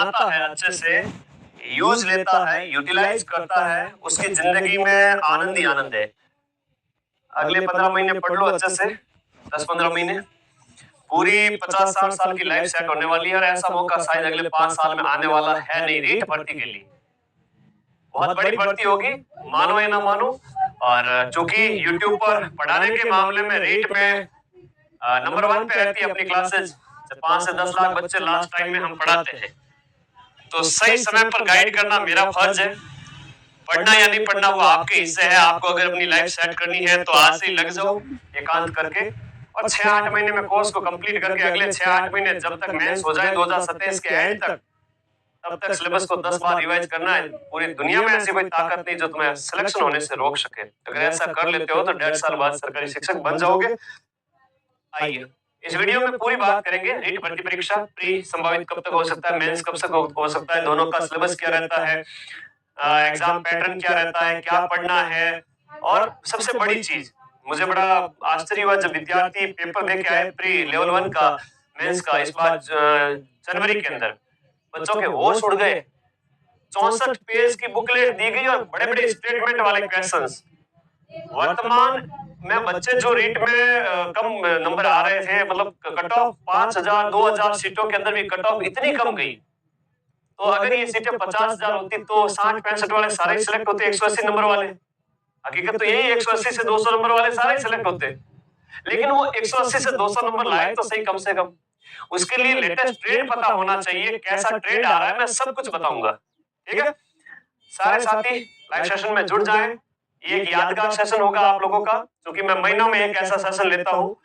बनाता है अच्छे से, यूज लेता है, यूटिलाइज करता है, उसकी जिंदगी में आनंद ही आनंद है। अगले 15 महीने पढ़ लो अच्छे से, 10-15 महीने, पूरी 50-60 साल की लाइफ सेट होने वाली है। और ऐसा मौका शायद अगले 5 साल में आने वाला है नहीं रीट भर्ती के लिए। बहुत बड़ी भर्ती होगी, मानो या ना मानो। और चूंकि यूट्यूब पर पढ़ाने के मामले में रीट में नंबर 1 पे रहती है अपनी क्लासेस, 5 से 10 लाख बच्चे लास्ट टाइम में हम पढ़ाते हैं। तो सही समय पर गाइड करना मेरा फर्ज है। पढ़ना या नहीं पढ़ना वो आपके हिस्से है। आपको अगर अपनी लाइफ सेट करनी है तो आज से ही लग जाओ एकांत करके, और 6-8 महीने में कोर्स को कंप्लीट करके अगले 6-8 महीने जब तक मेंस हो जाए 2027 के एंड तक, तब तक सिलेबस को 10 बार रिवाइज करना है। पूरी दुनिया में ऐसी कोई ताकत नहीं जो तुम्हें सिलेक्शन होने से रोक सके। अगर ऐसा कर लेते हो तो 1.5 साल बाद सरकारी शिक्षक बन जाओगे। आइए इस वीडियो में पूरी बात करेंगे। रीट भर्ती परीक्षा प्री संभावित कब तक हो सकता है, मेंस कब तक हो सकता है, दोनों का सिलेबस क्या रहता है, एग्जाम पैटर्न क्या रहता है, क्या पढ़ना है। और सबसे बड़ी चीज, मुझे बड़ा आश्चर्य हुआ जब विद्यार्थी पेपर दे के आए प्री लेवल 1 का, मेंस का, इस बार जनवरी के अंदर, बच्चों के होश उड़ गए। 64 पेज की बुकलेट दी गई और बड़े बड़े स्टेटमेंट वाले क्वेश्चंस। वर्तमान में बच्चे जो रीट में कम नंबर आ रहे थे, मतलब कट ऑफ 5000 2000 सीटों के अंदर भी कट ऑफ इतनी कम गई। तो अगर ये सीटें 50,000 होती तो 60-65 वाले सारे सिलेक्ट होते, 180 नंबर वाले। हकीकत तो यही 180 से 200 नंबर वाले सारे सिलेक्ट होते, लेकिन वो 180 से 200 नंबर लाए तो सही कम से कम। उसके लिए लेटेस्ट ट्रेंड पता होना चाहिए, कैसा ट्रेंड आ रहा है मैं सब कुछ बताऊंगा। ठीक है, सारे साथी लाइव सेशन में जुड़ जाएं। ये एक यादगार सेशन होगा आप लोगों का, क्योंकि मैं महीनों में एक ऐसा सेशन लेता हूँ।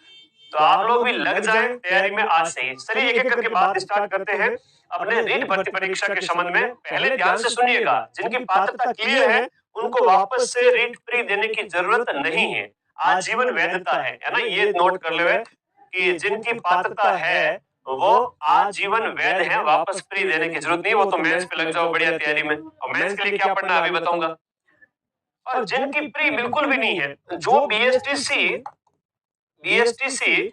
तो आप लोग भी लग जाएं तैयारी में आज से ही। चलिए एक एक करके बात स्टार्ट करते हैं अपने रीट भर्ती परीक्षा के संबंध में। पहले ध्यान से सुनिएगा, जिनकी पात्रता क्लियर है उनको वापस से रीट प्री देने की जरूरत नहीं है, आजीवन वैधता है ना। ये नोट कर ले कि जिनकी पात्रता है वो आजीवन वैध है, वापस प्री देने की जरूरत नहीं। वो तो मेंस पे लग जाओ बढ़िया तैयारी में। और मेंस के लिए क्या पढ़ना अभी बताऊंगा। और जिनकी प्री बिल्कुल भी नहीं है, जो बीएसटीसी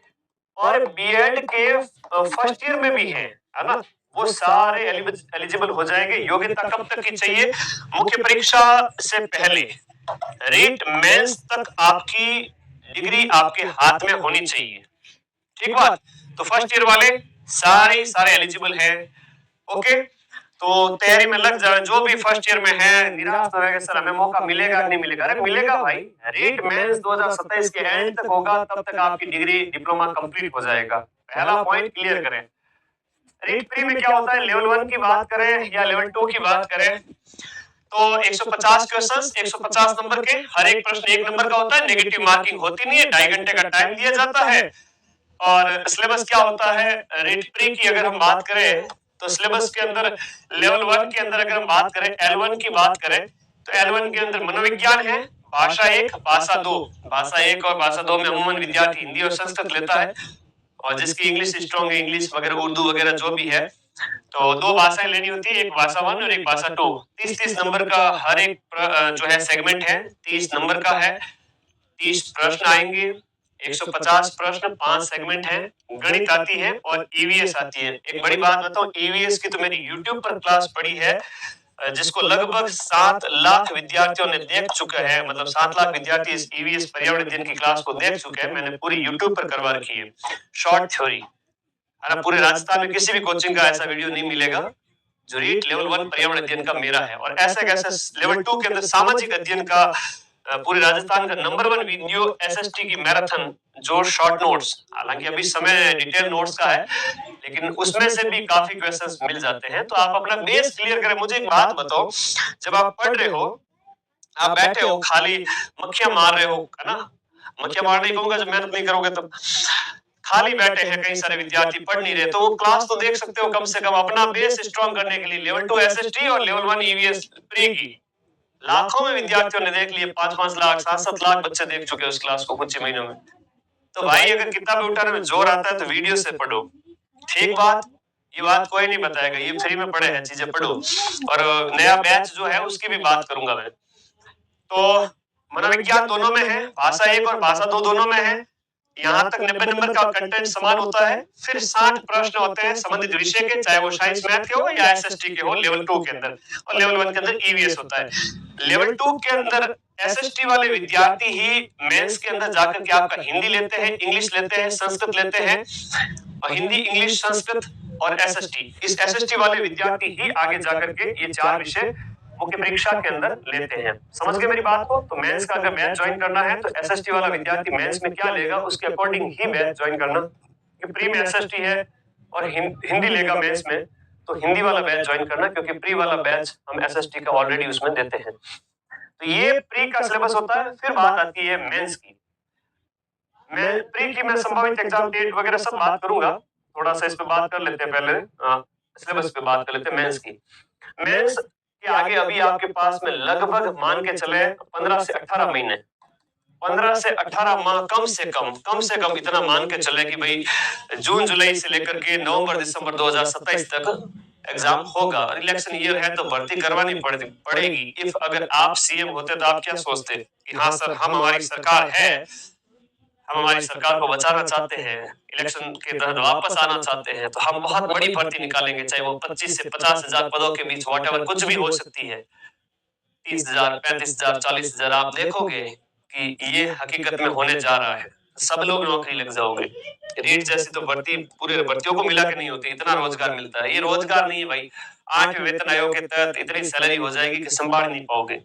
और बीएड के फर्स्ट ईयर में भी है ना, वो सारे एलिजिबल हो जाएंगे। योग्यता कब तक की चाहिए? मुख्य परीक्षा से पहले रीट मेंस तक आपकी डिग्री आपके हाथ में होनी चाहिए। ठीक बात। तो फर्स्ट ईयर वाले सारे एलिजिबल हैं। ओके, तो तैयारी में लग जाए। जो भी फर्स्ट ईयर में है निराश न रहे सर हमें मौका मिलेगा नहीं मिलेगा। अरे मिलेगा भाई, रीट मेंस 2027 के एंड तक होगा, तब तक आपकी डिग्री डिप्लोमा कंप्लीट हो जाएगा। पहला पॉइंट क्लियर करें। रीट प्री में क्या होता है, लेवल 1 की बात करें या लेवल 2 की बात करें तो 150 क्वेश्चंस, 150 नंबर के, हर एक प्रश्न 1 नंबर का होता है। नेगेटिव मार्किंग होती नहीं है, 2.5 घंटे का टाइम दिया जाता है। और सिलेबस क्या होता है रीट प्री की अगर हम बात करें तो सिलेबस के अंदर लेवल 1 के अंदर अगर हम बात करें, L1 की बात करें तो L1 के अंदर मनोविज्ञान है, भाषा 1, भाषा 2। भाषा 1 और भाषा 2 में अमूमन विद्यार्थी हिंदी और संस्कृत लेता है, और जिसकी इंग्लिश स्ट्रॉन्ग है, इंग्लिश वगैरह उर्दू वगैरह जो भी है, तो 2 भाषाएं लेनी होती है, एक भाषा 1 और एक भाषा 2। 30-30 नंबर का हर एक जो है सेगमेंट है, 30 नंबर का है। 30 प्रश्न आएंगे, 150 प्रश्न, 5 सेगमेंट हैं। गणित आती है और ईवीएस आती है। एक बड़ी बात बताऊं, ईवीएस की तो मेरी यूट्यूब पर क्लास पड़ी है, जिसको लगभग 7 लाख विद्यार्थियों ने देख चुके हैं। मतलब 7 लाख विद्यार्थी इस ईवीएस पर्यावरण अध्ययन की क्लास को देख चुके हैं। मैंने पूरी यूट्यूब पर करवा रखी है, शॉर्ट थ्योरी। पूरे राजस्थान में किसी भी कोचिंग का ऐसा वीडियो नहीं मिलेगा जो रीट लेवल 1 पर्यावरण अध्ययन का मेरा है। और ऐसे लेवल 2 के अंदर सामाजिक अध्ययन का पूरे राजस्थान का नंबर 1 वीडियो एसएसटी की मैराथन जो शॉर्ट नोट्स, हालांकि अभी समय डिटेल नोट्स का है, लेकिन उसमें से भी काफी क्वेश्चंस मिल जाते हैं। तो आप अपना बेस क्लियर करें। मुझे एक बात बताओ, जब आप पढ़ रहे हो, आप बैठे हो, खाली मक्खियां मार रहे हो, है ना, मक्खियां मारने नहीं कहूंगा जब मेहनत नहीं करोगे तब, खाली बैठे हैं कई सारे विद्यार्थी पढ़ नहीं रहे, तो वो क्लास तो देख सकते हो कम से कम अपना बेस स्ट्रॉन्ग करने के लिए। लेवल 2 एसएसटी और लेवल 1 ईवीएस प्री की लाखों में विद्यार्थियों ने देख लिए, 5-5 लाख 7-7 लाख बच्चे देख चुके हैं उस क्लास को कुछ ही महीनों में। तो भाई अगर किताबें उठाने में जोर आता है तो वीडियो से पढ़ो। ठीक बात, ये बात कोई नहीं बताएगा, ये फ्री में पढ़े हैं, चीजें पढ़ो। और नया बैच जो है उसकी भी बात करूंगा मैं। तो मनोविज्ञान दोनों में है, भाषा 1 और भाषा 2 दोनों में है। यहाँ तक 90 नंबर का कंटेंट समान होता है। फिर 60 प्रश्न होते हैं संबंधित विषय के, चाहे वो साइंस मैथ के हो या एसएसटी के हो लेवल 2 के अंदर, और लेवल 1 के अंदर ईवीएस होता है। लेवल 2 के अंदर एसएसटी वाले विद्यार्थी ही मेंस के अंदर जाकर के आपका हिंदी लेते हैं, इंग्लिश लेते हैं, संस्कृत लेते हैं, और हिंदी, इंग्लिश, संस्कृत और एसएसटी, इस एसएसटी वाले विद्यार्थी ही आगे जाकर के ये 4 विषय मुख्य परीक्षा के अंदर लेते हैं। समझ गए मेरी बात को? तो मेंस का अगर बैच ज्वाइन करना है तो एसएसटी वाला विद्यार्थी मेंस में क्या लेगा उसके अकॉर्डिंग ही बैच ज्वाइन करना। कि प्री में एसएसटी है और हिंदी लेगा मेंस में, तो हिंदी वाला बैच ज्वाइन करना, क्योंकि प्री वाला बैच हम एसएसटी का ऑलरेडी उसमें देते हैं। तो ये प्री का सिलेबस होता है। फिर बात आती है मेंस की। मैं प्री की मैं संभावित एग्जाम डेट वगैरह सब बात करूंगा, थोड़ा सा इस पे बात कर लेते हैं पहले, सिलेबस पे बात कर लेते हैं मेंस की। मेंस के आगे अभी आपके पास में लगभग मान के चले 15 से 18 महीने, 15 से 18 माह कम से कम इतना मान के चले कि भाई जून जुलाई से लेकर के नवंबर दिसंबर 2027 तक एग्जाम होगा। इलेक्शन ईयर है तो भर्ती करवानी पड़ेगी। इफ अगर आप सीएम होते तो आप क्या सोचते कि हाँ सर, हम हमारी सरकार है, हम हमारी सरकार को बचाना चाहते हैं, इलेक्शन के तहत वापस आना चाहते हैं, तो हम बहुत बड़ी भर्ती निकालेंगे, चाहे वो 25 से 50 हजार पदों के बीच व्हाटएवर कुछ भी हो सकती है, 30,000, 35,000, 40,000, आप देखोगे कि ये हकीकत में होने जा रहा है। सब लोग नौकरी लग जाओगे। रीट जैसी तो भर्ती पूरे भर्तियों को मिला के नहीं होती, इतना रोजगार मिलता है। ये रोजगार नहीं है भाई, 8वें वेतन आयोग के तहत इतनी सैलरी हो जाएगी कि संभाल नहीं पाओगे।